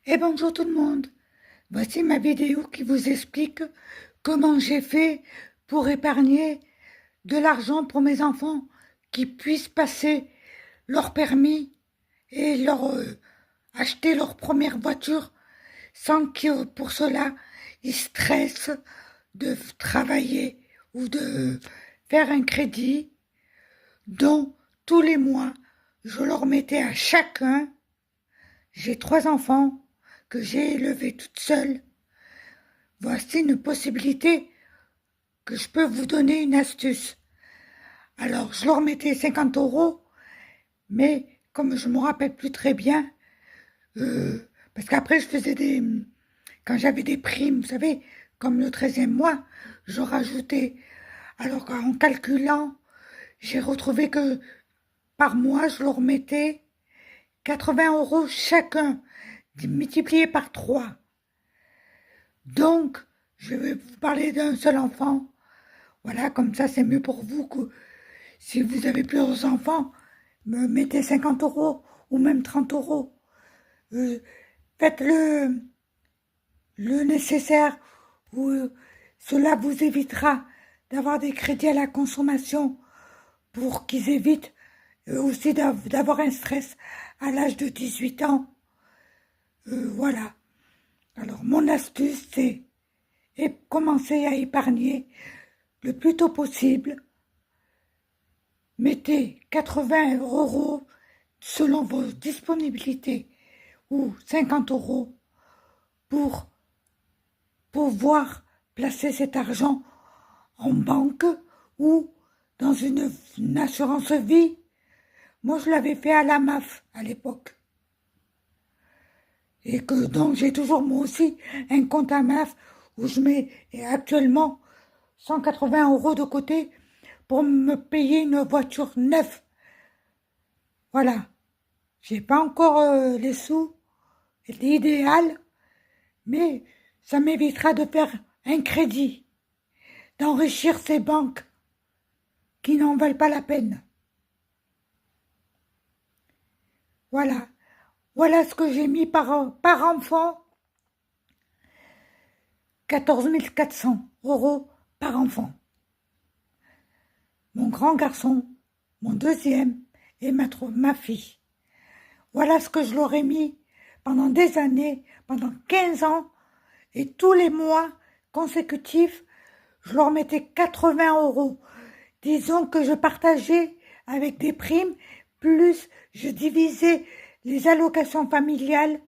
Et bonjour tout le monde, voici ma vidéo qui vous explique comment j'ai fait pour épargner de l'argent pour mes enfants qui puissent passer leur permis et acheter leur première voiture sans que pour cela ils stressent de travailler ou de faire un crédit dont tous les mois je leur mettais à chacun. J'ai 3 enfants que j'ai élevés toute seule. Voici une possibilité que je peux vous donner une astuce. Alors, je leur mettais 50 euros, mais comme je me rappelle plus très bien, parce qu'après je faisais quand j'avais des primes, vous savez, comme le 13e mois, je rajoutais. Alors qu'en calculant, j'ai retrouvé que par mois, je leur mettais 80 euros chacun, multiplié par 3. Donc, je vais vous parler d'un seul enfant. Voilà, comme ça, c'est mieux pour vous que si vous avez plusieurs enfants, me mettez 50 euros ou même 30 euros. Euh, Faites le nécessaire ou cela vous évitera d'avoir des crédits à la consommation pour qu'ils évitent aussi d'avoir un stress à l'âge de 18 ans. Voilà. Alors, mon astuce, c'est commencer à épargner le plus tôt possible. Mettez 80 euros selon vos disponibilités ou 50 euros pour pouvoir placer cet argent en banque ou dans une assurance vie. Moi, je l'avais fait à la MAF à l'époque. Et que donc j'ai toujours moi aussi un compte à MAF où je mets actuellement 180 euros de côté pour me payer une voiture neuve. Voilà. J'ai pas encore les sous, l'idéal, mais ça m'évitera de faire un crédit, d'enrichir ces banques qui n'en valent pas la peine. Voilà. Voilà ce que j'ai mis par enfant. 14 400 euros par enfant. Mon grand garçon, mon deuxième et ma fille. Voilà ce que je leur ai mis pendant des années, pendant 15 ans, et tous les mois consécutifs, je leur mettais 80 euros. Disons que je partageais avec des primes, plus je divisais les allocations familiales